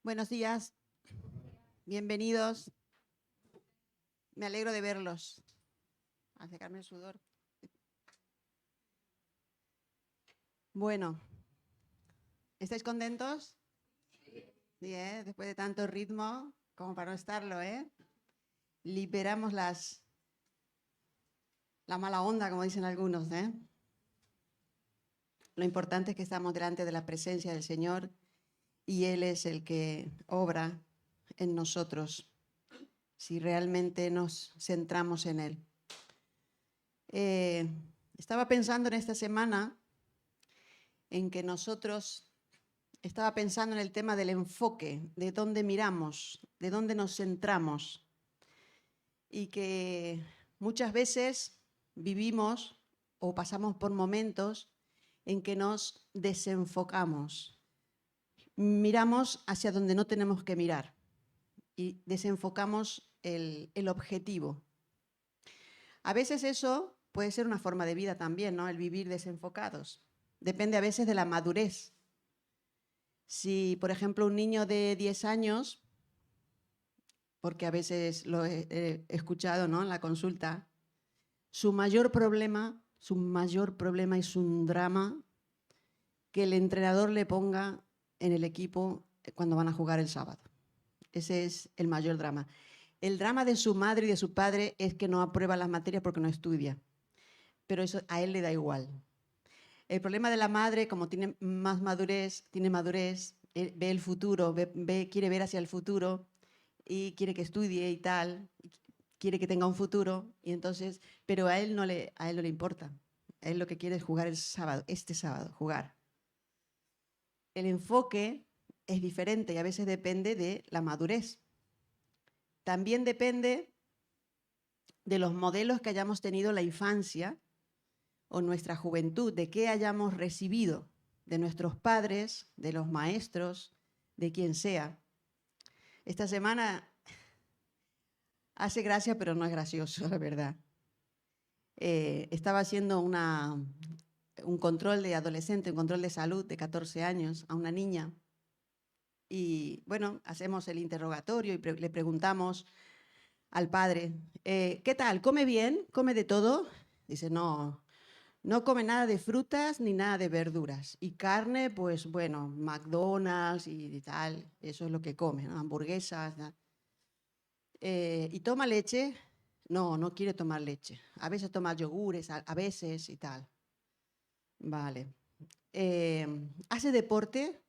Buenos días, bienvenidos. Me alegro de verlos. A secarme el sudor. Bueno, ¿estáis contentos? Sí, ¿eh? Después de tanto ritmo, como para no estarlo, ¿eh? Liberamos la mala onda, como dicen algunos, ¿eh? Lo importante es que estamos delante de la presencia del Señor y Él es el que obra en nosotros, si realmente nos centramos en Él. Estaba pensando en esta semana en que estaba pensando en el tema del enfoque, de dónde miramos, de dónde nos centramos. Y que muchas veces vivimos o pasamos por momentos en que nos desenfocamos. Miramos hacia donde no tenemos que mirar y desenfocamos el objetivo. A veces eso puede ser una forma de vida también, ¿no? El vivir desenfocados. Depende a veces de la madurez. Si, por ejemplo, un niño de 10 años, porque a veces lo he escuchado, ¿no?, en la consulta, su mayor problema es un drama que el entrenador le ponga en el equipo cuando van a jugar el sábado. Ese es el mayor drama. El drama de su madre y de su padre es que no aprueba las materias porque no estudia, pero eso a él le da igual. El problema de la madre, como tiene más madurez, ve el futuro, quiere ver hacia el futuro y quiere que estudie y tal, quiere que tenga un futuro, y entonces, pero a él no le importa. A él lo que quiere es jugar el sábado, este sábado, jugar. El enfoque es diferente y a veces depende de la madurez. También depende de los modelos que hayamos tenido en la infancia o nuestra juventud, de qué hayamos recibido de nuestros padres, de los maestros, de quien sea. Esta semana hace gracia, pero no es gracioso, la verdad. Estaba haciendo un control de adolescente, un control de salud de 14 años a una niña. Y bueno, hacemos el interrogatorio y le preguntamos al padre, ¿qué tal? ¿Come bien? ¿Come de todo? Dice, no, no come nada de frutas ni nada de verduras. Y carne, pues bueno, McDonald's y tal, eso es lo que come, ¿no? Hamburguesas. ¿No? ¿Y toma leche? No, no quiere tomar leche. A veces toma yogures, a veces y tal. Vale. ¿Hace deporte?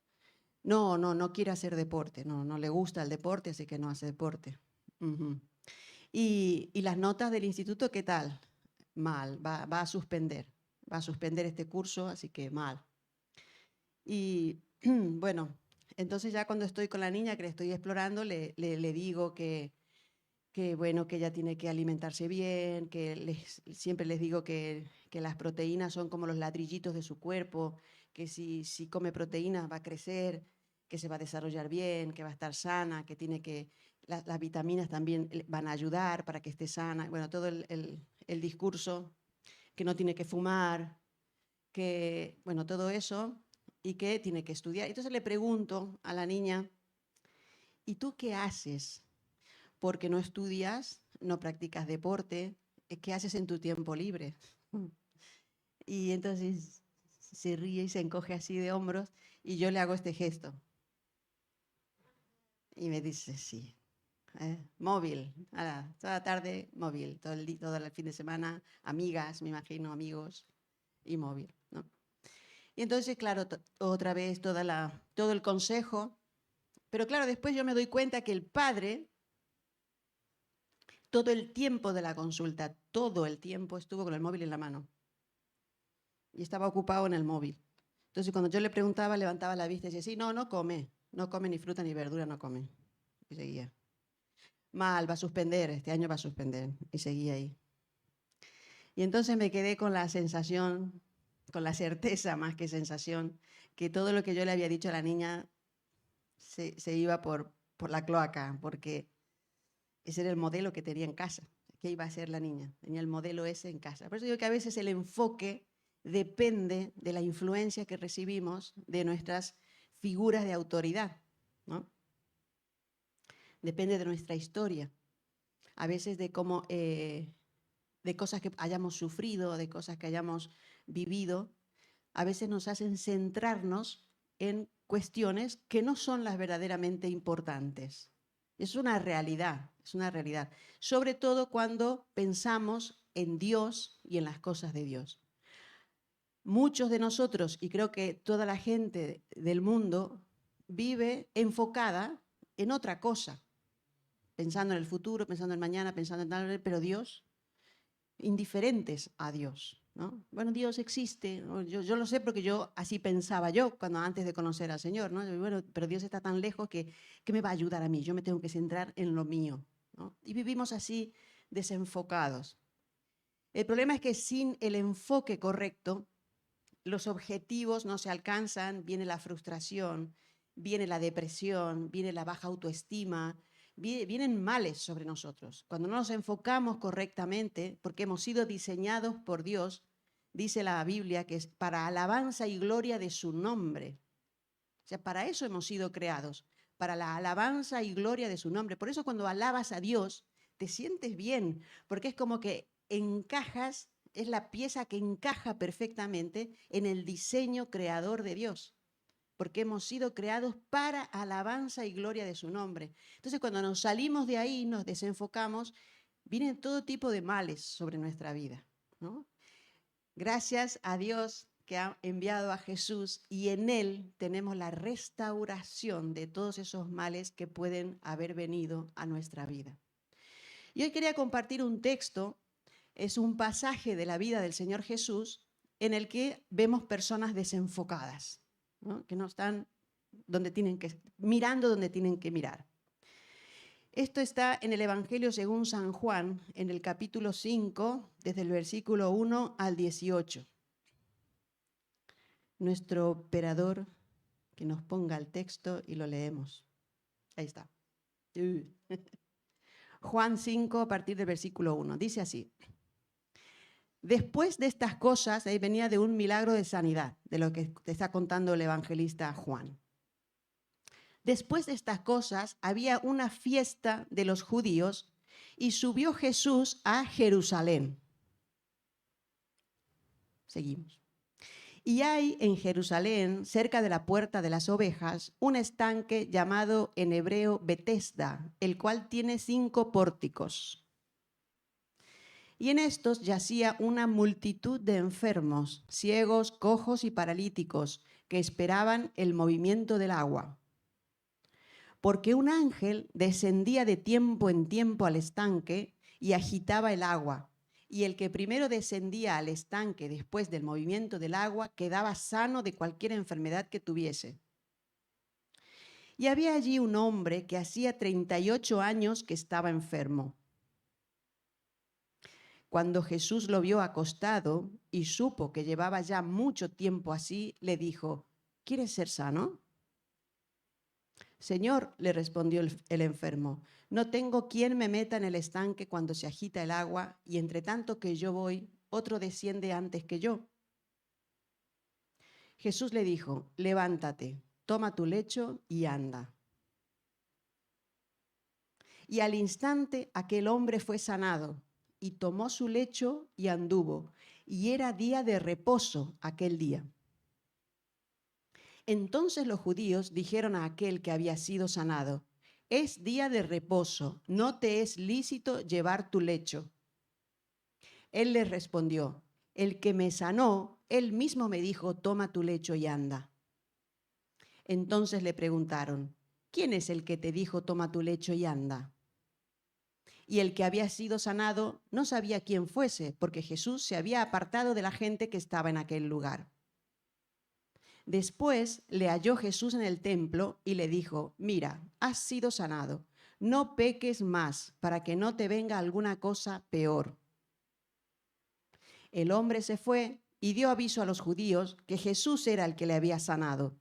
No, no quiere hacer deporte. No le gusta el deporte, así que no hace deporte. Uh-huh. ¿Y las notas del instituto qué tal? Mal, va a suspender. Va a suspender este curso, así que mal. Y bueno, entonces ya cuando estoy con la niña que le estoy explorando, le digo que bueno, que ella tiene que alimentarse bien, que siempre les digo que las proteínas son como los ladrillitos de su cuerpo, que si come proteínas va a crecer, que se va a desarrollar bien, que va a estar sana, que las vitaminas también van a ayudar para que esté sana. Bueno, todo el discurso, que no tiene que fumar, que, bueno, todo eso, y que tiene que estudiar. Entonces le pregunto a la niña, ¿y tú qué haces? Porque no estudias, no practicas deporte, ¿qué haces en tu tiempo libre? Y entonces se ríe y se encoge así de hombros y yo le hago este gesto. Y me dice, sí, móvil, toda la tarde móvil, todo el fin de semana, amigas, me imagino, amigos y móvil, ¿no? Y entonces, claro, otra vez todo el consejo, pero claro, después yo me doy cuenta que el padre todo el tiempo de la consulta, todo el tiempo estuvo con el móvil en la mano. Y estaba ocupado en el móvil. Entonces, cuando yo le preguntaba, levantaba la vista y decía, sí, no come ni fruta ni verdura, no come. Y seguía. Mal, va a suspender, este año va a suspender. Y seguía ahí. Y entonces me quedé con la sensación, con la certeza más que sensación, que todo lo que yo le había dicho a la niña se iba por la cloaca, porque ese era el modelo que tenía en casa. ¿Qué iba a hacer la niña? Tenía el modelo ese en casa. Por eso digo que a veces el enfoque depende de la influencia que recibimos de nuestras figuras de autoridad, ¿no? depende de nuestra historia, a veces de cómo, de cosas que hayamos sufrido, de cosas que hayamos vivido, a veces nos hacen centrarnos en cuestiones que no son las verdaderamente importantes. Es una realidad, es una realidad. Sobre todo cuando pensamos en Dios y en las cosas de Dios. Muchos de nosotros, y creo que toda la gente del mundo, vive enfocada en otra cosa, pensando en el futuro, pensando en mañana, pensando en tal, pero Dios, indiferentes a Dios, ¿no? Bueno, Dios existe, yo lo sé porque yo así pensaba yo cuando antes de conocer al Señor, ¿no? Bueno, pero Dios está tan lejos que me va a ayudar a mí, yo me tengo que centrar en lo mío, ¿no? Y vivimos así desenfocados. El problema es que sin el enfoque correcto, los objetivos no se alcanzan, viene la frustración, viene la depresión, viene la baja autoestima, vienen males sobre nosotros. Cuando no nos enfocamos correctamente, porque hemos sido diseñados por Dios, dice la Biblia que es para alabanza y gloria de su nombre. O sea, para eso hemos sido creados, para la alabanza y gloria de su nombre. Por eso cuando alabas a Dios, te sientes bien, porque es como que encajas, es la pieza que encaja perfectamente en el diseño creador de Dios, porque hemos sido creados para alabanza y gloria de su nombre. Entonces, cuando nos salimos de ahí, nos desenfocamos, vienen todo tipo de males sobre nuestra vida, ¿no? Gracias a Dios que ha enviado a Jesús y en Él tenemos la restauración de todos esos males que pueden haber venido a nuestra vida. Y hoy quería compartir un texto, es un pasaje de la vida del Señor Jesús en el que vemos personas desenfocadas, ¿no? Que no están donde tienen que, mirando donde tienen que mirar. Esto está en el Evangelio según San Juan, en el capítulo 5, desde el versículo 1 al 18. Nuestro operador que nos ponga el texto y lo leemos. Ahí está. Juan 5, a partir del versículo 1. Dice así. Después de estas cosas, ahí venía de un milagro de sanidad, de lo que te está contando el evangelista Juan. Después de estas cosas, había una fiesta de los judíos y subió Jesús a Jerusalén. Seguimos. Y hay en Jerusalén, cerca de la puerta de las ovejas, un estanque llamado en hebreo Betesda, el cual tiene 5 pórticos. Y en estos yacía una multitud de enfermos, ciegos, cojos y paralíticos, que esperaban el movimiento del agua. Porque un ángel descendía de tiempo en tiempo al estanque y agitaba el agua. Y el que primero descendía al estanque después del movimiento del agua quedaba sano de cualquier enfermedad que tuviese. Y había allí un hombre que hacía 38 años que estaba enfermo. Cuando Jesús lo vio acostado y supo que llevaba ya mucho tiempo así, le dijo, ¿quieres ser sano? Señor, le respondió el enfermo, no tengo quien me meta en el estanque cuando se agita el agua, y entre tanto que yo voy, otro desciende antes que yo. Jesús le dijo, levántate, toma tu lecho y anda. Y al instante aquel hombre fue sanado, y tomó su lecho y anduvo, y era día de reposo aquel día. Entonces los judíos dijeron a aquel que había sido sanado, es día de reposo, no te es lícito llevar tu lecho. Él les respondió, el que me sanó, él mismo me dijo, toma tu lecho y anda. Entonces le preguntaron, ¿quién es el que te dijo, toma tu lecho y anda? Y el que había sido sanado no sabía quién fuese, porque Jesús se había apartado de la gente que estaba en aquel lugar. Después le halló Jesús en el templo y le dijo, mira, has sido sanado, no peques más para que no te venga alguna cosa peor. El hombre se fue y dio aviso a los judíos que Jesús era el que le había sanado.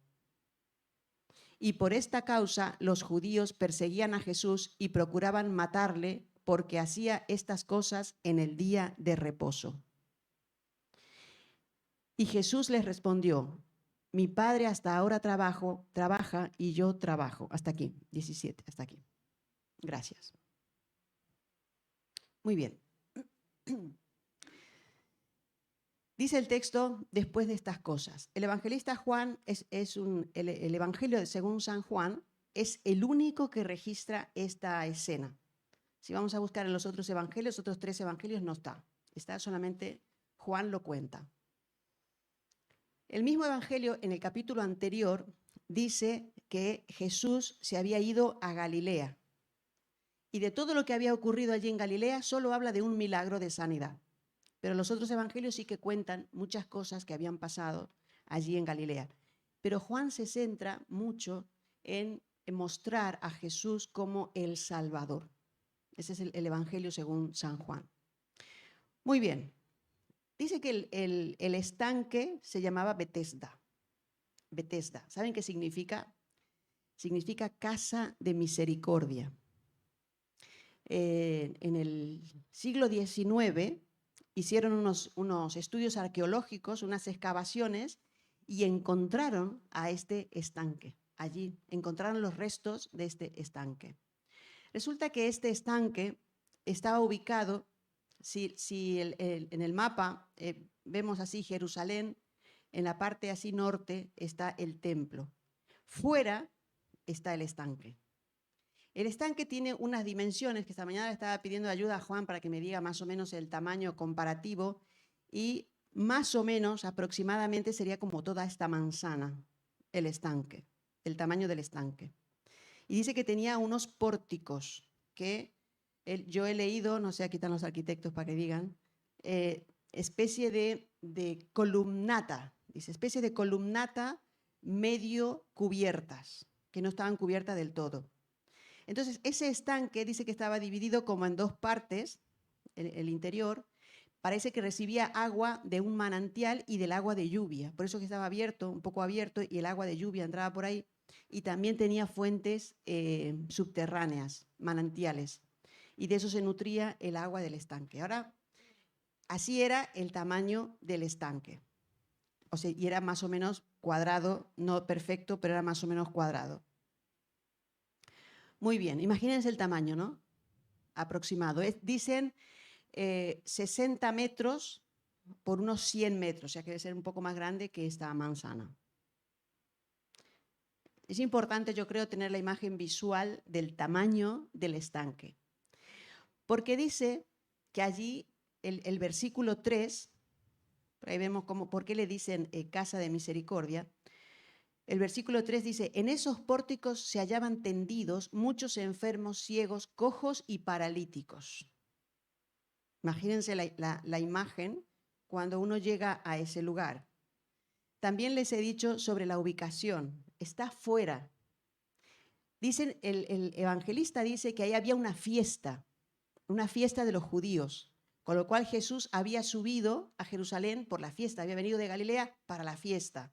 Y por esta causa los judíos perseguían a Jesús y procuraban matarle porque hacía estas cosas en el día de reposo. Y Jesús les respondió, mi padre hasta ahora trabaja y yo trabajo. Hasta aquí, 17, hasta aquí. Gracias. Muy bien. Dice el texto, después de estas cosas. El evangelista Juan el evangelio según San Juan es el único que registra esta escena. Si vamos a buscar en los otros evangelios, otros 3 evangelios no está. Está solamente Juan lo cuenta. El mismo evangelio en el capítulo anterior dice que Jesús se había ido a Galilea. Y de todo lo que había ocurrido allí en Galilea solo habla de un milagro de sanidad. Pero los otros evangelios sí que cuentan muchas cosas que habían pasado allí en Galilea. Pero Juan se centra mucho en mostrar a Jesús como el Salvador. Ese es el evangelio según San Juan. Muy bien. Dice que el estanque se llamaba Betesda. Betesda. ¿Saben qué significa? Significa casa de misericordia. En el siglo XIX hicieron unos estudios arqueológicos, unas excavaciones, y encontraron a este estanque. Allí encontraron los restos de este estanque. Resulta que este estanque estaba ubicado, en el mapa vemos así Jerusalén, en la parte así norte está el templo. Fuera está el estanque. El estanque tiene unas dimensiones, que esta mañana le estaba pidiendo ayuda a Juan para que me diga más o menos el tamaño comparativo, y más o menos aproximadamente sería como toda esta manzana, el estanque, el tamaño del estanque. Y dice que tenía unos pórticos que yo he leído, no sé, aquí están los arquitectos para que digan, especie de columnata, dice, especie de columnata medio cubiertas, que no estaban cubiertas del todo. Entonces, ese estanque dice que estaba dividido como en 2 partes, el interior. Parece que recibía agua de un manantial y del agua de lluvia. Por eso que estaba abierto, un poco abierto, y el agua de lluvia entraba por ahí. Y también tenía fuentes subterráneas, manantiales. Y de eso se nutría el agua del estanque. Ahora, así era el tamaño del estanque. O sea, y era más o menos cuadrado, no perfecto, pero era más o menos cuadrado. Muy bien, imagínense el tamaño, ¿no? Aproximado. Dicen 60 metros por unos 100 metros, o sea que debe ser un poco más grande que esta manzana. Es importante, yo creo, tener la imagen visual del tamaño del estanque. Porque dice que allí el versículo 3, por ahí vemos por qué le dicen casa de misericordia. El versículo 3 dice, en esos pórticos se hallaban tendidos muchos enfermos, ciegos, cojos y paralíticos. Imagínense la imagen cuando uno llega a ese lugar. También les he dicho sobre la ubicación. Está fuera. Dicen, el evangelista dice que ahí había una fiesta de los judíos, con lo cual Jesús había subido a Jerusalén por la fiesta, había venido de Galilea para la fiesta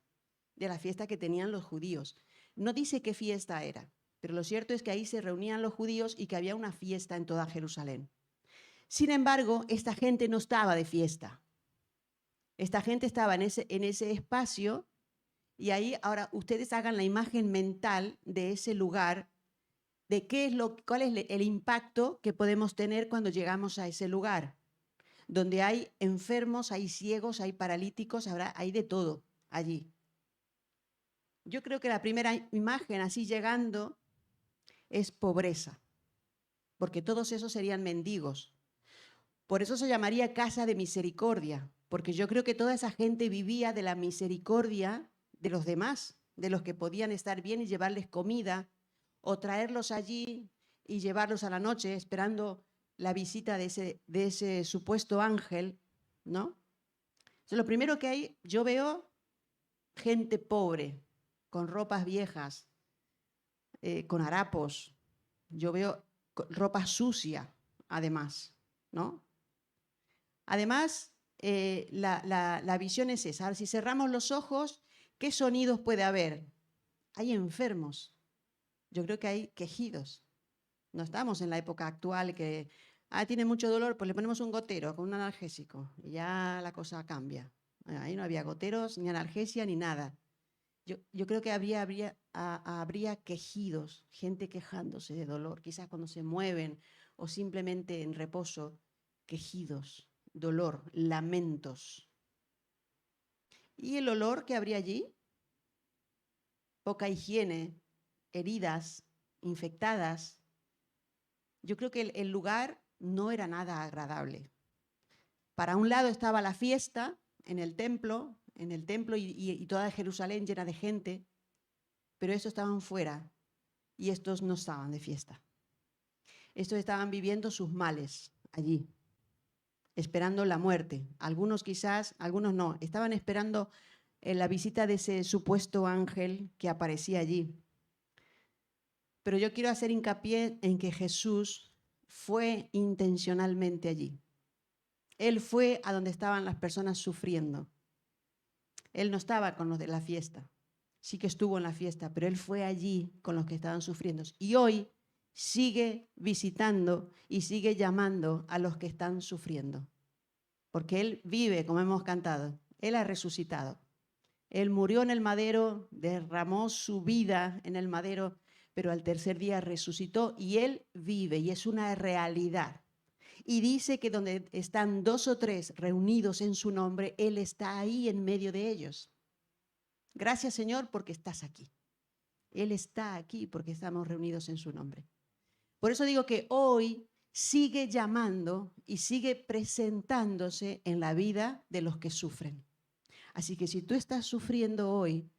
que tenían los judíos. No dice qué fiesta era, pero lo cierto es que ahí se reunían los judíos y que había una fiesta en toda Jerusalén. Sin embargo, esta gente no estaba de fiesta. Esta gente estaba en ese espacio, y ahí ahora ustedes hagan la imagen mental de ese lugar, de cuál es el impacto que podemos tener cuando llegamos a ese lugar, donde hay enfermos, hay ciegos, hay paralíticos, hay de todo allí. Yo creo que la primera imagen así llegando es pobreza, porque todos esos serían mendigos. Por eso se llamaría casa de misericordia, porque yo creo que toda esa gente vivía de la misericordia de los demás, de los que podían estar bien y llevarles comida, o traerlos allí y llevarlos a la noche esperando la visita de ese supuesto ángel, ¿no? Entonces, lo primero que hay, yo veo gente pobre, con ropas viejas, con harapos. Yo veo ropa sucia, además, ¿no? Además, la visión es esa. Ahora, si cerramos los ojos, ¿qué sonidos puede haber? Hay enfermos. Yo creo que hay quejidos. No estamos en la época actual que tiene mucho dolor, pues le ponemos un gotero con un analgésico y ya la cosa cambia. Ahí no había goteros, ni analgesia, ni nada. Yo creo que habría quejidos, gente quejándose de dolor, quizás cuando se mueven o simplemente en reposo, quejidos, dolor, lamentos. ¿Y el olor que habría allí? Poca higiene, heridas, infectadas. Yo creo que el lugar no era nada agradable. Para un lado estaba la fiesta en el templo y toda Jerusalén llena de gente, pero estos estaban fuera y estos no estaban de fiesta. Estos estaban viviendo sus males allí, esperando la muerte. Algunos quizás, algunos no. Estaban esperando la visita de ese supuesto ángel que aparecía allí. Pero yo quiero hacer hincapié en que Jesús fue intencionalmente allí. Él fue a donde estaban las personas sufriendo. Él no estaba con los de la fiesta. Sí que estuvo en la fiesta, pero él fue allí con los que estaban sufriendo. Y hoy sigue visitando y sigue llamando a los que están sufriendo. Porque él vive, como hemos cantado. Él ha resucitado. Él murió en el madero, derramó su vida en el madero, pero al tercer día resucitó y él vive y es una realidad. Y dice que donde están 2 o 3 reunidos en su nombre, él está ahí en medio de ellos. Gracias, Señor, porque estás aquí. Él está aquí porque estamos reunidos en su nombre. Por eso digo que hoy sigue llamando y sigue presentándose en la vida de los que sufren. Así que si tú estás sufriendo hoy,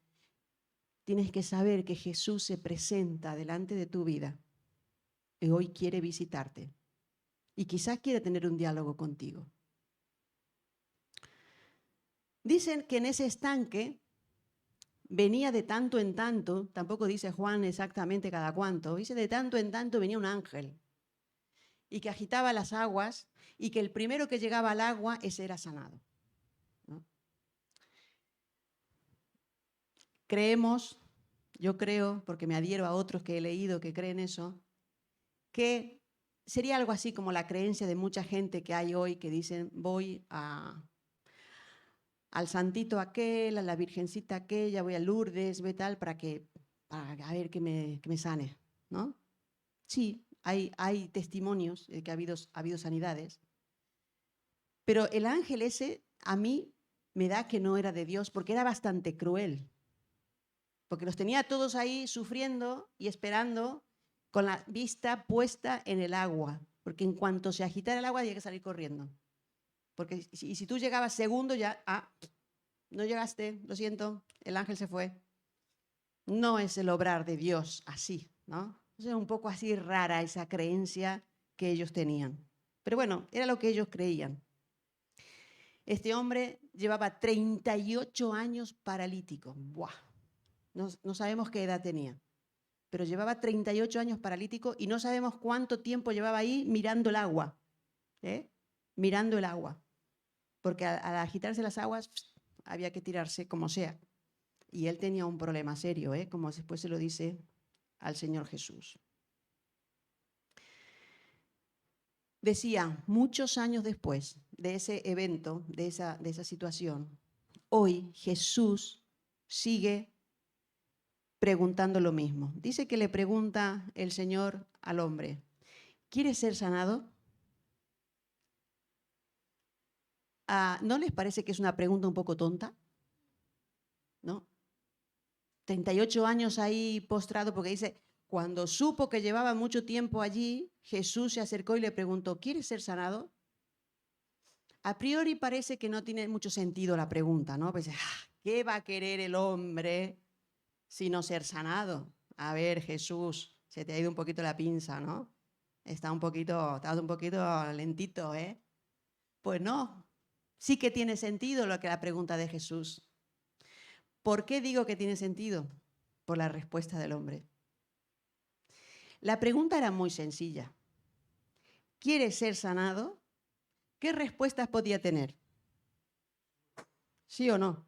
tienes que saber que Jesús se presenta delante de tu vida y hoy quiere visitarte. Y quizás quiere tener un diálogo contigo. Dicen que en ese estanque venía de tanto en tanto, tampoco dice Juan exactamente cada cuánto, dice de tanto en tanto venía un ángel y que agitaba las aguas y que el primero que llegaba al agua, ese era sanado, ¿no? Creemos, yo creo, porque me adhiero a otros que he leído que creen eso, que sería algo así como la creencia de mucha gente que hay hoy que dicen voy al santito aquel, a la virgencita aquella, voy a Lourdes, voy tal, para a ver que me sane, ¿no? Sí, hay testimonios de que ha habido sanidades, pero el ángel ese a mí me da que no era de Dios porque era bastante cruel, porque los tenía todos ahí sufriendo y esperando con la vista puesta en el agua, porque en cuanto se agitara el agua había que salir corriendo, porque si tú llegabas segundo ya, no llegaste, lo siento, el ángel se fue. No es el obrar de Dios así, ¿no? Es un poco así rara esa creencia que ellos tenían. Pero bueno, era lo que ellos creían. Este hombre llevaba 38 años paralítico. ¡Buah! No sabemos qué edad tenía, pero llevaba 38 años paralítico y no sabemos cuánto tiempo llevaba ahí mirando el agua. Mirando el agua. Porque al agitarse las aguas había que tirarse como sea. Y él tenía un problema serio, como después se lo dice al Señor Jesús. Decía, muchos años después de ese evento, de esa situación, hoy Jesús sigue preguntando lo mismo. Dice que le pregunta el Señor al hombre, ¿quieres ser sanado? ¿No les parece que es una pregunta un poco tonta? ¿No? 38 años ahí postrado porque dice, cuando supo que llevaba mucho tiempo allí, Jesús se acercó y le preguntó, ¿quieres ser sanado? A priori parece que no tiene mucho sentido la pregunta, ¿no? Pues, ¿qué va a querer el hombre sino ser sanado? A ver, Jesús, se te ha ido un poquito la pinza, ¿no? Estás un poquito lentito, ¿eh? Pues no, sí que tiene sentido lo que la pregunta de Jesús. ¿Por qué digo que tiene sentido? Por la respuesta del hombre. La pregunta era muy sencilla. ¿Quieres ser sanado? ¿Qué respuestas podía tener? ¿Sí o no?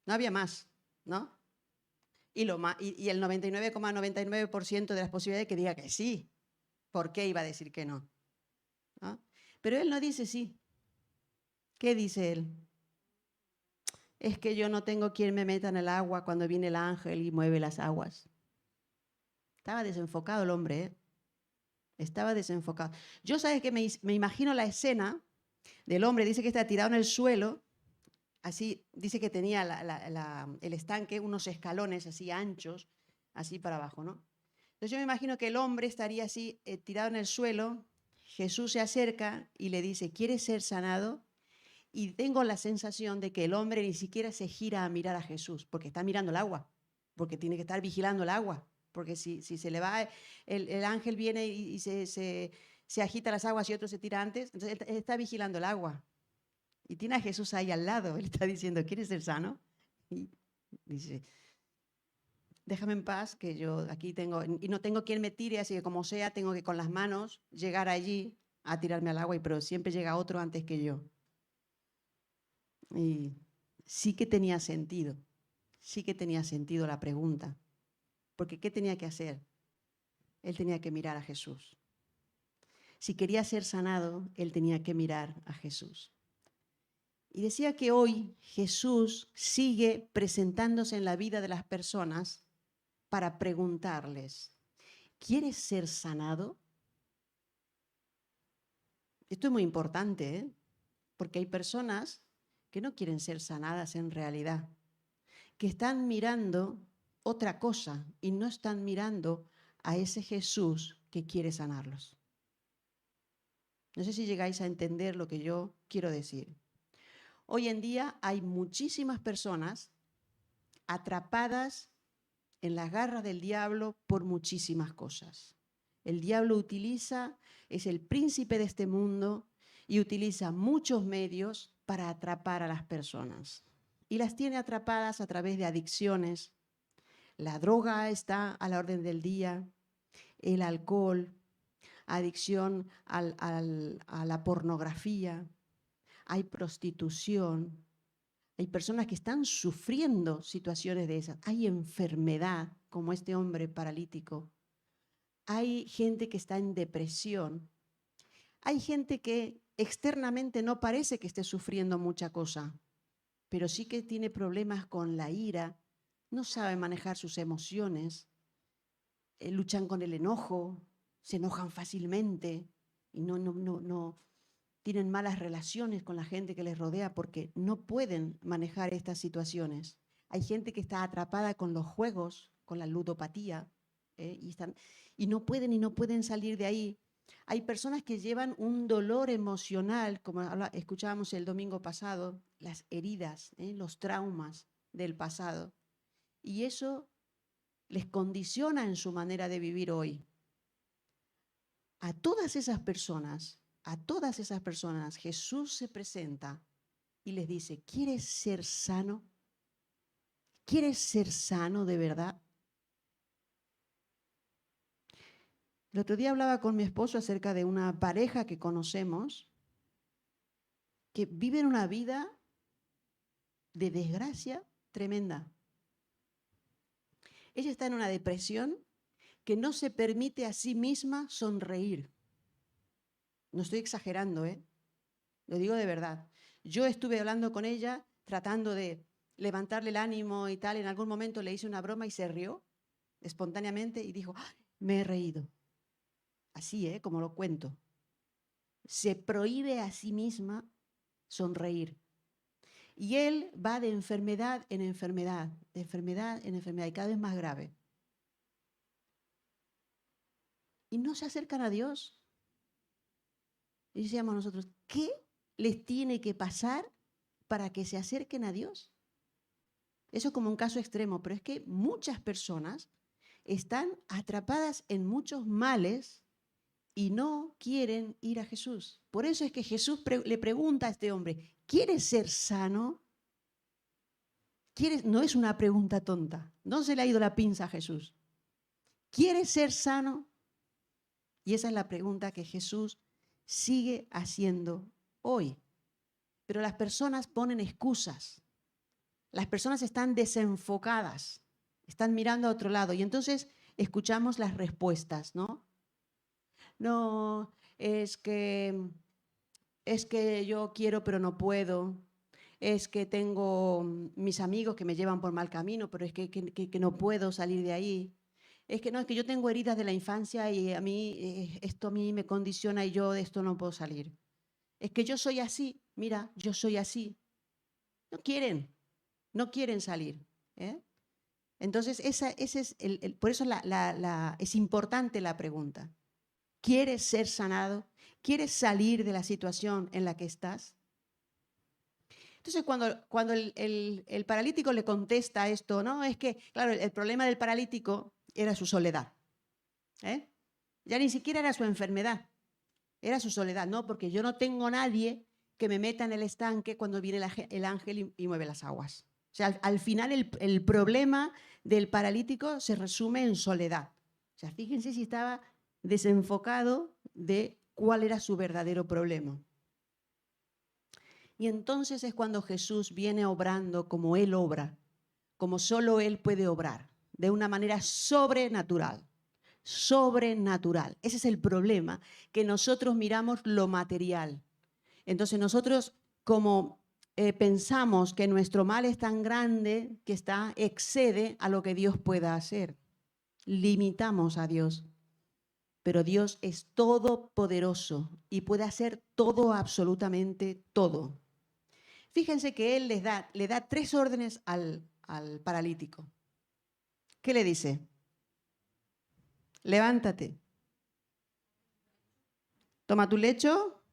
No había más, ¿no? Y el 99,99% de las posibilidades que diga que sí. ¿Por qué iba a decir que no? ¿No? Pero él no dice sí. ¿Qué dice él? Es que yo no tengo quien me meta en el agua cuando viene el ángel y mueve las aguas. Estaba desenfocado el hombre, ¿eh? Estaba desenfocado. Yo, ¿sabes qué? Me imagino la escena del hombre, dice que está tirado en el suelo, así, dice que tenía el estanque, unos escalones así anchos, así para abajo, ¿no? Entonces yo me imagino que el hombre estaría así, tirado en el suelo, Jesús se acerca y le dice, ¿quieres ser sanado? Y tengo la sensación de que el hombre ni siquiera se gira a mirar a Jesús, porque está mirando el agua, porque tiene que estar vigilando el agua, porque si se le va, el ángel viene y se agita las aguas y otro se tira antes, entonces él está vigilando el agua. Y tiene a Jesús ahí al lado, él está diciendo, ¿quieres ser sano? Y dice, déjame en paz, que yo aquí tengo, y no tengo quien me tire, así que como sea, tengo que con las manos llegar allí a tirarme al agua, pero siempre llega otro antes que yo. Y sí que tenía sentido la pregunta, porque ¿qué tenía que hacer? Él tenía que mirar a Jesús. Si quería ser sanado, él tenía que mirar a Jesús. Y decía que hoy Jesús sigue presentándose en la vida de las personas para preguntarles, ¿quieres ser sanado? Esto es muy importante, ¿eh? Porque hay personas que no quieren ser sanadas en realidad, que están mirando otra cosa y no están mirando a ese Jesús que quiere sanarlos. No sé si llegáis a entender lo que yo quiero decir. Hoy en día hay muchísimas personas atrapadas en las garras del diablo por muchísimas cosas. El diablo es el príncipe de este mundo y utiliza muchos medios para atrapar a las personas. Y las tiene atrapadas a través de adicciones. La droga está a la orden del día, el alcohol, adicción a la pornografía, hay prostitución, hay personas que están sufriendo situaciones de esas, hay enfermedad, como este hombre paralítico, hay gente que está en depresión, hay gente que externamente no parece que esté sufriendo mucha cosa, pero sí que tiene problemas con la ira, no sabe manejar sus emociones, luchan con el enojo, se enojan fácilmente y no tienen malas relaciones con la gente que les rodea porque no pueden manejar estas situaciones. Hay gente que está atrapada con los juegos, con la ludopatía, y no pueden salir de ahí. Hay personas que llevan un dolor emocional, como escuchábamos el domingo pasado, las heridas, los traumas del pasado. Y eso les condiciona en su manera de vivir hoy. A todas esas personas, Jesús se presenta y les dice, ¿quieres ser sano? ¿Quieres ser sano de verdad? El otro día hablaba con mi esposo acerca de una pareja que conocemos que viven una vida de desgracia tremenda. Ella está en una depresión que no se permite a sí misma sonreír. No estoy exagerando, ¿eh? Lo digo de verdad. Yo estuve hablando con ella, tratando de levantarle el ánimo y tal. En algún momento le hice una broma y se rió espontáneamente y dijo, ¡ay, me he reído! Así, como lo cuento. Se prohíbe a sí misma sonreír. Y él va de enfermedad en enfermedad, de enfermedad en enfermedad, y cada vez más grave. Y no se acercan a Dios. Y decíamos nosotros, ¿qué les tiene que pasar para que se acerquen a Dios? Eso es como un caso extremo, pero es que muchas personas están atrapadas en muchos males y no quieren ir a Jesús. Por eso es que Jesús le pregunta a este hombre, ¿quieres ser sano? No es una pregunta tonta, no se le ha ido la pinza a Jesús. ¿Quieres ser sano? Y esa es la pregunta que Jesús sigue haciendo hoy. Pero las personas ponen excusas. Las personas están desenfocadas, están mirando a otro lado y entonces escuchamos las respuestas, ¿no? No, es que yo quiero pero no puedo. es que tengo mis amigos que me llevan por mal camino, pero es que no puedo salir de ahí. Es que no, es que yo tengo heridas de la infancia y a mí esto a mí me condiciona y yo de esto no puedo salir. Es que yo soy así, mira, yo soy así. No quieren, no quieren salir. ¿Eh? Entonces, ese es por eso es importante la pregunta. ¿Quieres ser sanado? ¿Quieres salir de la situación en la que estás? Entonces, cuando el paralítico le contesta esto, ¿no? Es que, claro, el problema del paralítico era su soledad. ¿Eh? Ya ni siquiera era su enfermedad, era su soledad, ¿no? Porque yo no tengo nadie que me meta en el estanque cuando viene el ángel y mueve las aguas. O sea, al final el problema del paralítico se resume en soledad. O sea, fíjense si estaba desenfocado de cuál era su verdadero problema. Y entonces es cuando Jesús viene obrando como Él obra, como solo Él puede obrar, de una manera sobrenatural. Sobrenatural. Ese es el problema, que nosotros miramos lo material. Entonces nosotros como pensamos que nuestro mal es tan grande que excede a lo que Dios pueda hacer. Limitamos a Dios. Pero Dios es todopoderoso y puede hacer todo, absolutamente todo. Fíjense que Él le da 3 órdenes al paralítico. ¿Qué le dice? Levántate, toma tu lecho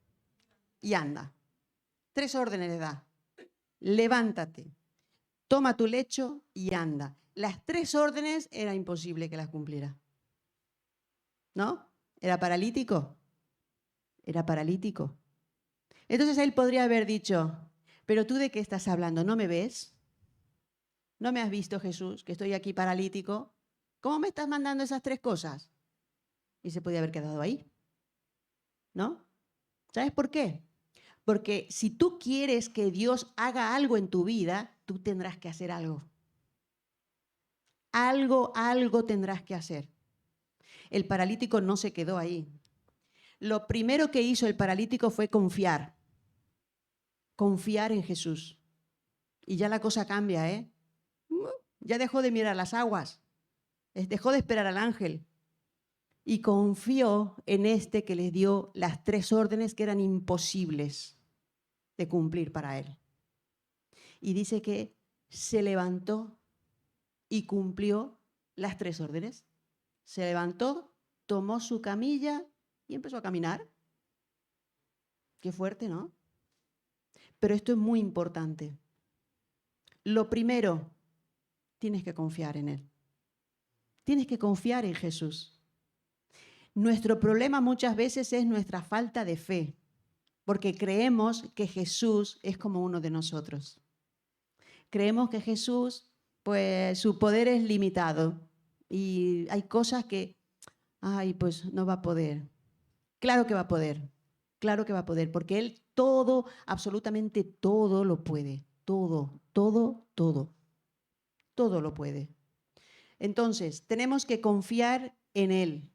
y anda. 3 órdenes le da. Levántate, toma tu lecho y anda. Las 3 órdenes era imposible que las cumpliera. ¿No? ¿Era paralítico? Era paralítico. Entonces él podría haber dicho, pero tú ¿de qué estás hablando? ¿No me ves? ¿No me has visto, Jesús, que estoy aquí paralítico? ¿Cómo me estás mandando esas 3 cosas? Y se podía haber quedado ahí. ¿No? ¿Sabes por qué? Porque si tú quieres que Dios haga algo en tu vida, tú tendrás que hacer algo. Algo tendrás que hacer. El paralítico no se quedó ahí. Lo primero que hizo el paralítico fue confiar. Confiar en Jesús. Y ya la cosa cambia, ¿eh? Ya dejó de mirar las aguas. Dejó de esperar al ángel. Y confió en este que les dio las 3 órdenes que eran imposibles de cumplir para él. Y dice que se levantó y cumplió las 3 órdenes. Se levantó, tomó su camilla y empezó a caminar. Qué fuerte, ¿no? Pero esto es muy importante. Lo primero, tienes que confiar en Él. Tienes que confiar en Jesús. Nuestro problema muchas veces es nuestra falta de fe, porque creemos que Jesús es como uno de nosotros. Creemos que Jesús, pues su poder es limitado y hay cosas que, ay, pues no va a poder. Claro que va a poder, claro que va a poder, porque Él todo, absolutamente todo lo puede. Todo, todo, todo. Todo lo puede. Entonces, tenemos que confiar en Él.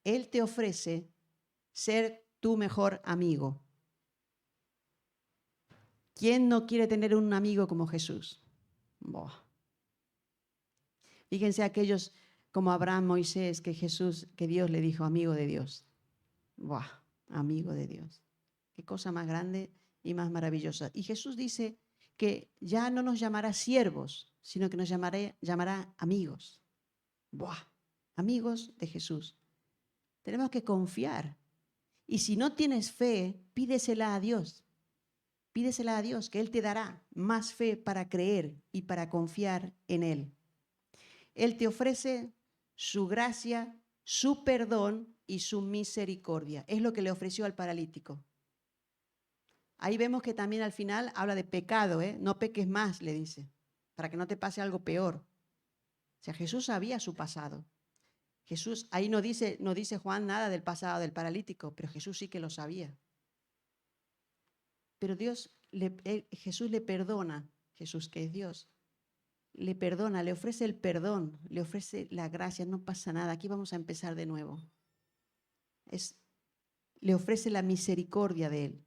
Él te ofrece ser tu mejor amigo. ¿Quién no quiere tener un amigo como Jesús? Boh. Fíjense aquellos como Abraham, Moisés, que Dios le dijo amigo de Dios. Buah, amigo de Dios. Qué cosa más grande y más maravillosa. Y Jesús dice que ya no nos llamará siervos, sino que nos llamará amigos. Buah, amigos de Jesús. Tenemos que confiar. Y si no tienes fe, pídesela a Dios. Pídesela a Dios, que Él te dará más fe para creer y para confiar en Él. Él te ofrece su gracia, su perdón y su misericordia. Es lo que le ofreció al paralítico. Ahí vemos que también al final habla de pecado, ¿eh? No peques más, le dice, para que no te pase algo peor. O sea, Jesús sabía su pasado. Jesús, ahí no dice Juan nada del pasado del paralítico, pero Jesús sí que lo sabía. Pero Jesús le perdona, Jesús que es Dios, le perdona, le ofrece el perdón, le ofrece la gracia, no pasa nada, aquí vamos a empezar de nuevo. Le ofrece la misericordia de Él.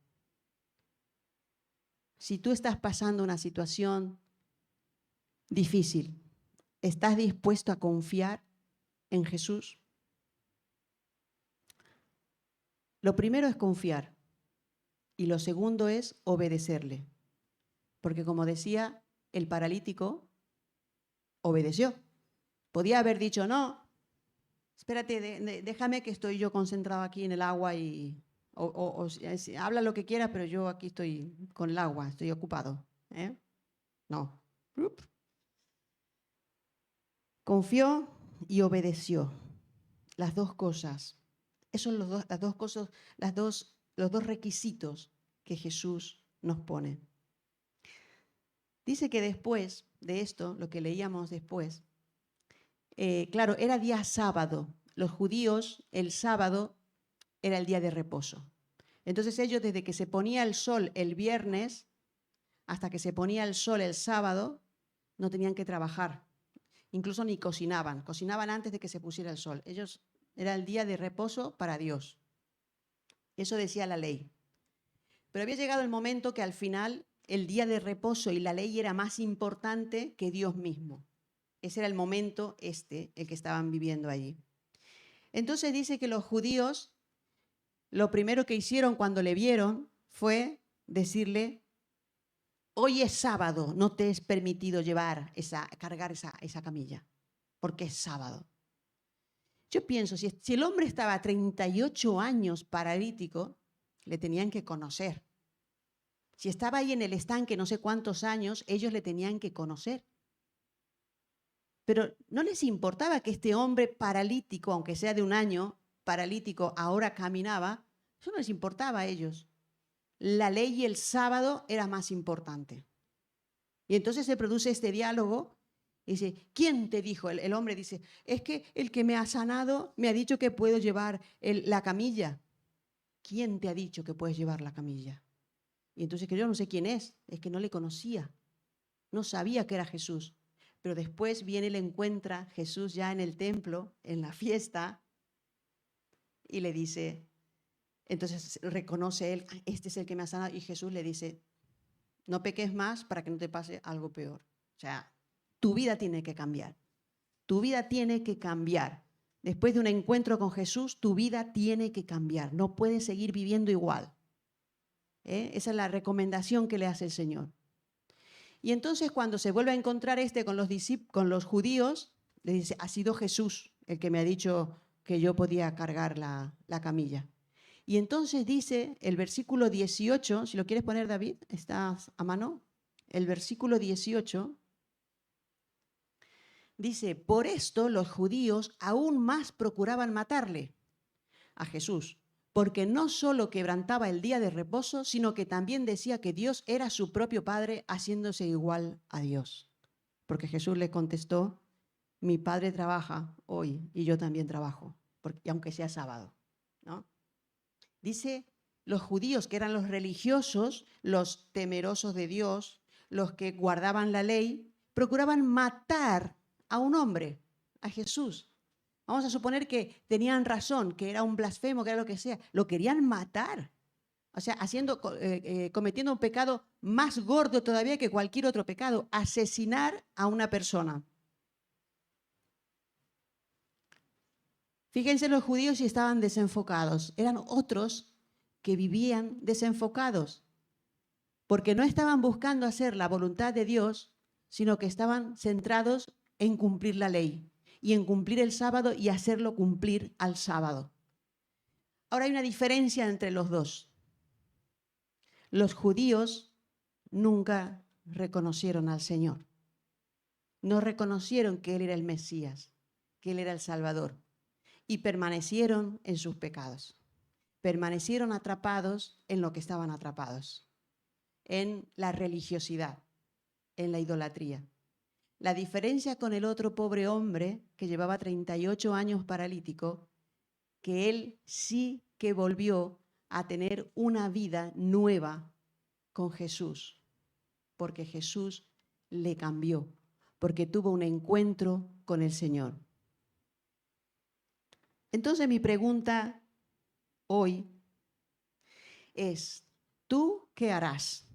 si tú estás pasando una situación difícil, ¿estás dispuesto a confiar en Jesús? Lo primero es confiar y lo segundo es obedecerle. Porque como decía, el paralítico obedeció. Podía haber dicho, no, espérate, déjame que estoy yo concentrado aquí en el agua y habla lo que quiera, pero yo aquí estoy con el agua, estoy ocupado. No. Confió y obedeció. Las dos cosas. Esos son los dos requisitos que Jesús nos pone. Dice que después de esto, lo que leíamos después, claro, era día sábado. Los judíos, el sábado era el día de reposo. Entonces ellos, desde que se ponía el sol el viernes hasta que se ponía el sol el sábado, no tenían que trabajar. Incluso ni cocinaban. Cocinaban antes de que se pusiera el sol. Ellos, era el día de reposo para Dios. Eso decía la ley. Pero había llegado el momento que al final el día de reposo y la ley era más importante que Dios mismo. Ese era el momento el que estaban viviendo allí. Entonces dice que los judíos, lo primero que hicieron cuando le vieron fue decirle, hoy es sábado, no te es permitido cargar esa camilla, porque es sábado. Yo pienso, si el hombre estaba 38 años paralítico, le tenían que conocer. Si estaba ahí en el estanque no sé cuántos años, ellos le tenían que conocer. Pero no les importaba que este hombre paralítico, aunque sea de un año, paralítico, ahora caminaba. Eso no les importaba a ellos. La ley y el sábado era más importante. Y entonces se produce este diálogo. Y dice, ¿quién te dijo? El hombre dice, es que el que me ha sanado me ha dicho que puedo llevar la camilla. ¿Quién te ha dicho que puedes llevar la camilla? Y entonces que yo no sé quién es que no le conocía. No sabía que era Jesús. Pero después viene y le encuentra Jesús ya en el templo, en la fiesta, y le dice, entonces reconoce él, este es el que me ha sanado, y Jesús le dice, no peques más para que no te pase algo peor. O sea, tu vida tiene que cambiar. Tu vida tiene que cambiar. Después de un encuentro con Jesús, tu vida tiene que cambiar. No puedes seguir viviendo igual. Esa es la recomendación que le hace el Señor. Y entonces cuando se vuelve a encontrar con los judíos, le dice, ha sido Jesús el que me ha dicho que yo podía cargar la camilla. Y entonces dice el versículo 18, si lo quieres poner David, ¿estás a mano? El versículo 18 dice, por esto los judíos aún más procuraban matarle a Jesús, porque no solo quebrantaba el día de reposo, sino que también decía que Dios era su propio Padre, haciéndose igual a Dios. Porque Jesús le contestó, mi Padre trabaja hoy y yo también trabajo, porque, aunque sea sábado, ¿no? Dice, los judíos, que eran los religiosos, los temerosos de Dios, los que guardaban la ley, procuraban matar a un hombre, a Jesús. Vamos a suponer que tenían razón, que era un blasfemo, que era lo que sea. Lo querían matar. O sea, cometiendo un pecado más gordo todavía que cualquier otro pecado, asesinar a una persona. Fíjense, los judíos si estaban desenfocados. Eran otros que vivían desenfocados, porque no estaban buscando hacer la voluntad de Dios, sino que estaban centrados en cumplir la ley y en cumplir el sábado y hacerlo cumplir al sábado. Ahora hay una diferencia entre los dos. Los judíos nunca reconocieron al Señor. No reconocieron que Él era el Mesías, que Él era el Salvador, y permanecieron en sus pecados. Permanecieron atrapados en lo que estaban atrapados, en la religiosidad, en la idolatría. La diferencia con el otro pobre hombre que llevaba 38 años paralítico, que él sí que volvió a tener una vida nueva con Jesús, porque Jesús le cambió, porque tuvo un encuentro con el Señor. Entonces mi pregunta hoy es, ¿tú qué harás?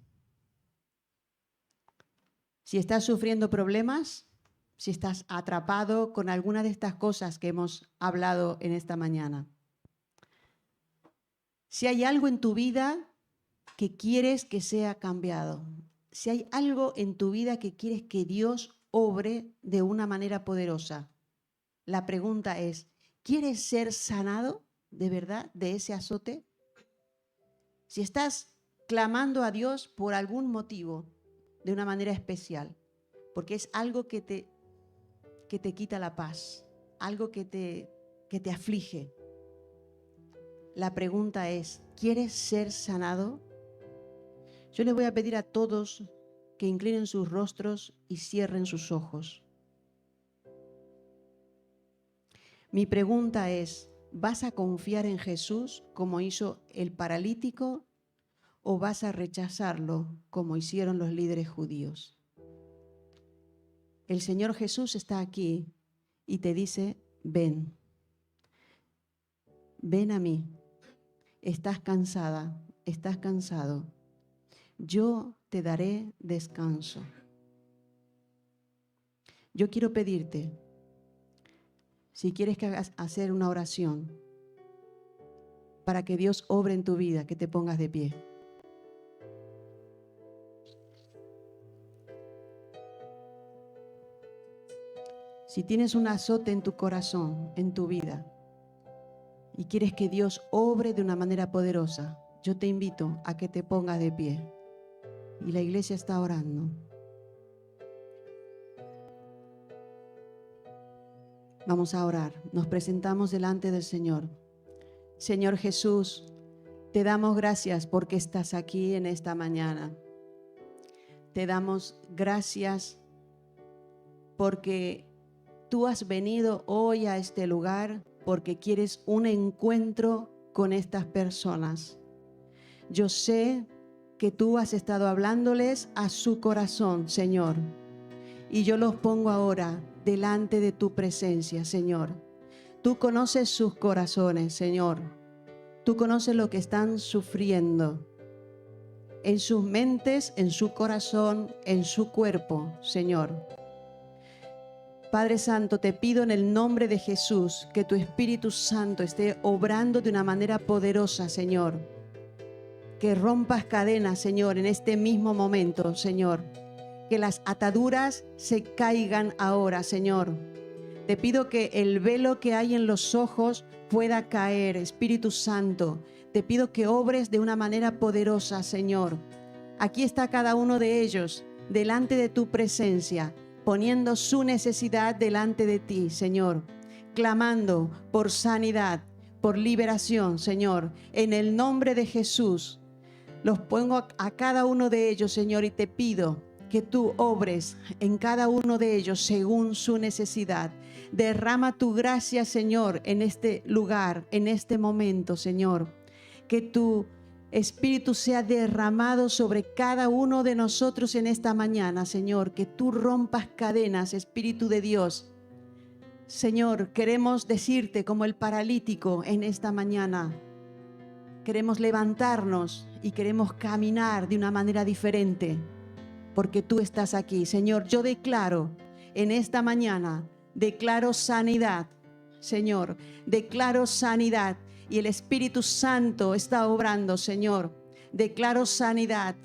Si estás sufriendo problemas, si estás atrapado con alguna de estas cosas que hemos hablado en esta mañana. Si hay algo en tu vida que quieres que sea cambiado, si hay algo en tu vida que quieres que Dios obre de una manera poderosa, la pregunta es, ¿quieres ser sanado de verdad de ese azote? Si estás clamando a Dios por algún motivo, de una manera especial, porque es algo que te quita la paz, algo que te aflige. La pregunta es, ¿quieres ser sanado? Yo les voy a pedir a todos que inclinen sus rostros y cierren sus ojos. Mi pregunta es, ¿vas a confiar en Jesús como hizo el paralítico o vas a rechazarlo como hicieron los líderes judíos? El Señor Jesús está aquí y te dice, ven, ven a mí. Estás cansada, estás cansado. Yo te daré descanso. Yo quiero pedirte, si quieres que hagas hacer una oración para que Dios obre en tu vida, que te pongas de pie. Si tienes un azote en tu corazón, en tu vida, y quieres que Dios obre de una manera poderosa, yo te invito a que te pongas de pie. Y la iglesia está orando. Vamos a orar. Nos presentamos delante del Señor. Señor Jesús, te damos gracias porque estás aquí en esta mañana. Te damos gracias porque tú has venido hoy a este lugar porque quieres un encuentro con estas personas. Yo sé que tú has estado hablándoles a su corazón, Señor, y yo los pongo ahora delante de tu presencia, Señor. Tú conoces sus corazones, Señor. Tú conoces lo que están sufriendo en sus mentes, en su corazón, en su cuerpo, Señor. Padre Santo, te pido en el nombre de Jesús que tu Espíritu Santo esté obrando de una manera poderosa, Señor. Que rompas cadenas, Señor, en este mismo momento, Señor. Que las ataduras se caigan ahora, Señor. Te pido que el velo que hay en los ojos pueda caer, Espíritu Santo. Te pido que obres de una manera poderosa, Señor. Aquí está cada uno de ellos, delante de tu presencia, poniendo su necesidad delante de ti, Señor. Clamando por sanidad, por liberación, Señor. En el nombre de Jesús, los pongo a cada uno de ellos, Señor, y te pido que tú obres en cada uno de ellos según su necesidad. Derrama tu gracia, Señor, en este lugar, en este momento, Señor. Que tu Espíritu sea derramado sobre cada uno de nosotros en esta mañana, Señor. Que tú rompas cadenas, Espíritu de Dios. Señor, queremos decirte como el paralítico en esta mañana. Queremos levantarnos y queremos caminar de una manera diferente. Porque tú estás aquí. Señor, yo declaro en esta mañana, declaro sanidad, Señor, declaro sanidad y el Espíritu Santo está obrando, Señor. Declaro sanidad,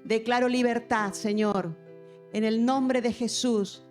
declaro libertad, Señor, en el nombre de Jesús.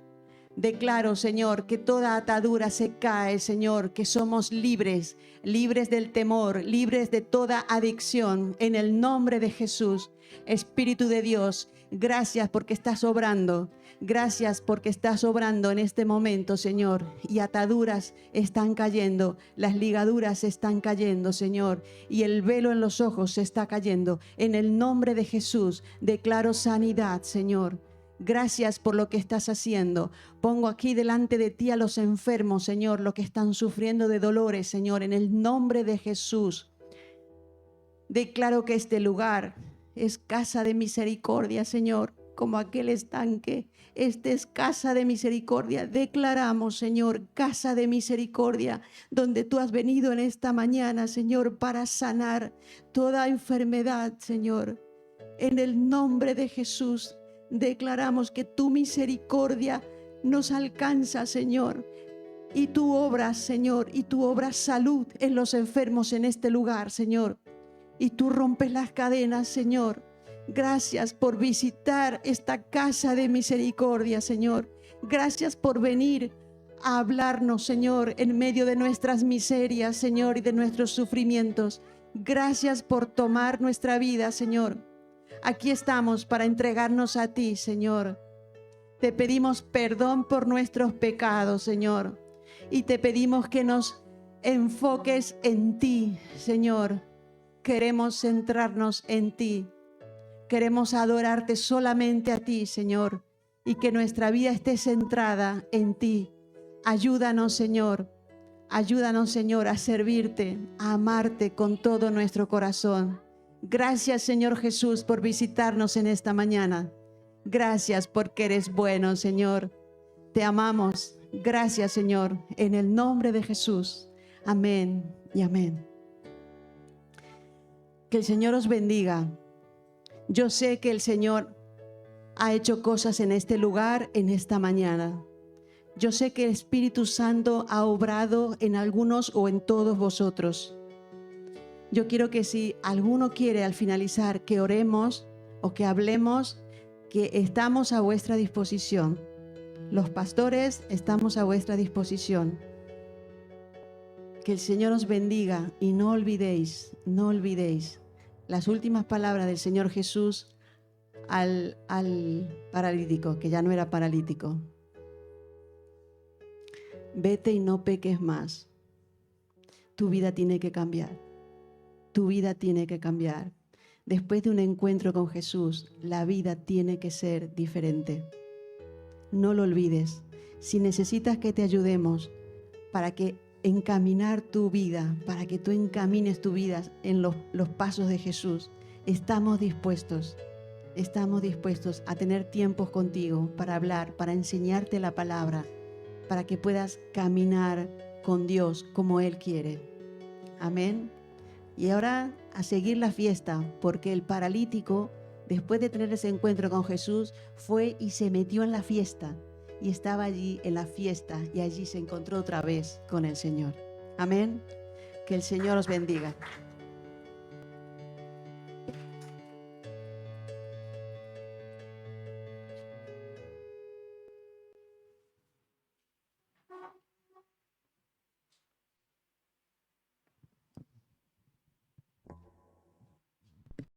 Declaro, Señor, que toda atadura se cae, Señor, que somos libres, libres del temor, libres de toda adicción, en el nombre de Jesús. Espíritu de Dios, gracias porque estás obrando. Gracias porque estás obrando en este momento, Señor. Y ataduras están cayendo, las ligaduras están cayendo, Señor. Y el velo en los ojos se está cayendo. En el nombre de Jesús, declaro sanidad, Señor. Gracias por lo que estás haciendo. Pongo aquí delante de ti a los enfermos, Señor, los que están sufriendo de dolores, Señor, en el nombre de Jesús. Declaro que este lugar es casa de misericordia, Señor, como aquel estanque. Este es casa de misericordia. Declaramos, Señor, casa de misericordia, donde tú has venido en esta mañana, Señor, para sanar toda enfermedad, Señor. En el nombre de Jesús, Declaramos que tu misericordia nos alcanza, Señor. Y tú obras, Señor, y tú obras salud en los enfermos en este lugar, Señor. Y tú rompes las cadenas, Señor. Gracias por visitar esta casa de misericordia, Señor. Gracias por venir a hablarnos, Señor, en medio de nuestras miserias, Señor, y de nuestros sufrimientos. Gracias por tomar nuestra vida, Señor. Aquí estamos para entregarnos a ti, Señor. Te pedimos perdón por nuestros pecados, Señor. Y te pedimos que nos enfoques en ti, Señor. Queremos centrarnos en ti. Queremos adorarte solamente a ti, Señor. Y que nuestra vida esté centrada en ti. Ayúdanos, Señor. Ayúdanos, Señor, a servirte, a amarte con todo nuestro corazón. Gracias, Señor Jesús, por visitarnos en esta mañana. Gracias porque eres bueno, Señor. Te amamos. Gracias, Señor, en el nombre de Jesús. Amén y amén. Que el Señor os bendiga. Yo sé que el Señor ha hecho cosas en este lugar, en esta mañana. Yo sé que el Espíritu Santo ha obrado en algunos o en todos vosotros. Yo quiero que si alguno quiere al finalizar que oremos o que hablemos, que estamos a vuestra disposición. Los pastores estamos a vuestra disposición. Que el Señor os bendiga y no olvidéis las últimas palabras del Señor Jesús al paralítico, que ya no era paralítico. Vete y no peques más. Tu vida tiene que cambiar. Tu vida tiene que cambiar. Después de un encuentro con Jesús, la vida tiene que ser diferente. No lo olvides. Si necesitas que te ayudemos para que encaminar tu vida, para que tú encamines tu vida en los pasos de Jesús, estamos dispuestos a tener tiempos contigo para hablar, para enseñarte la palabra, para que puedas caminar con Dios como Él quiere. Amén. Y ahora a seguir la fiesta, porque el paralítico, después de tener ese encuentro con Jesús, fue y se metió en la fiesta. Y estaba allí en la fiesta y allí se encontró otra vez con el Señor. Amén. Que el Señor os bendiga.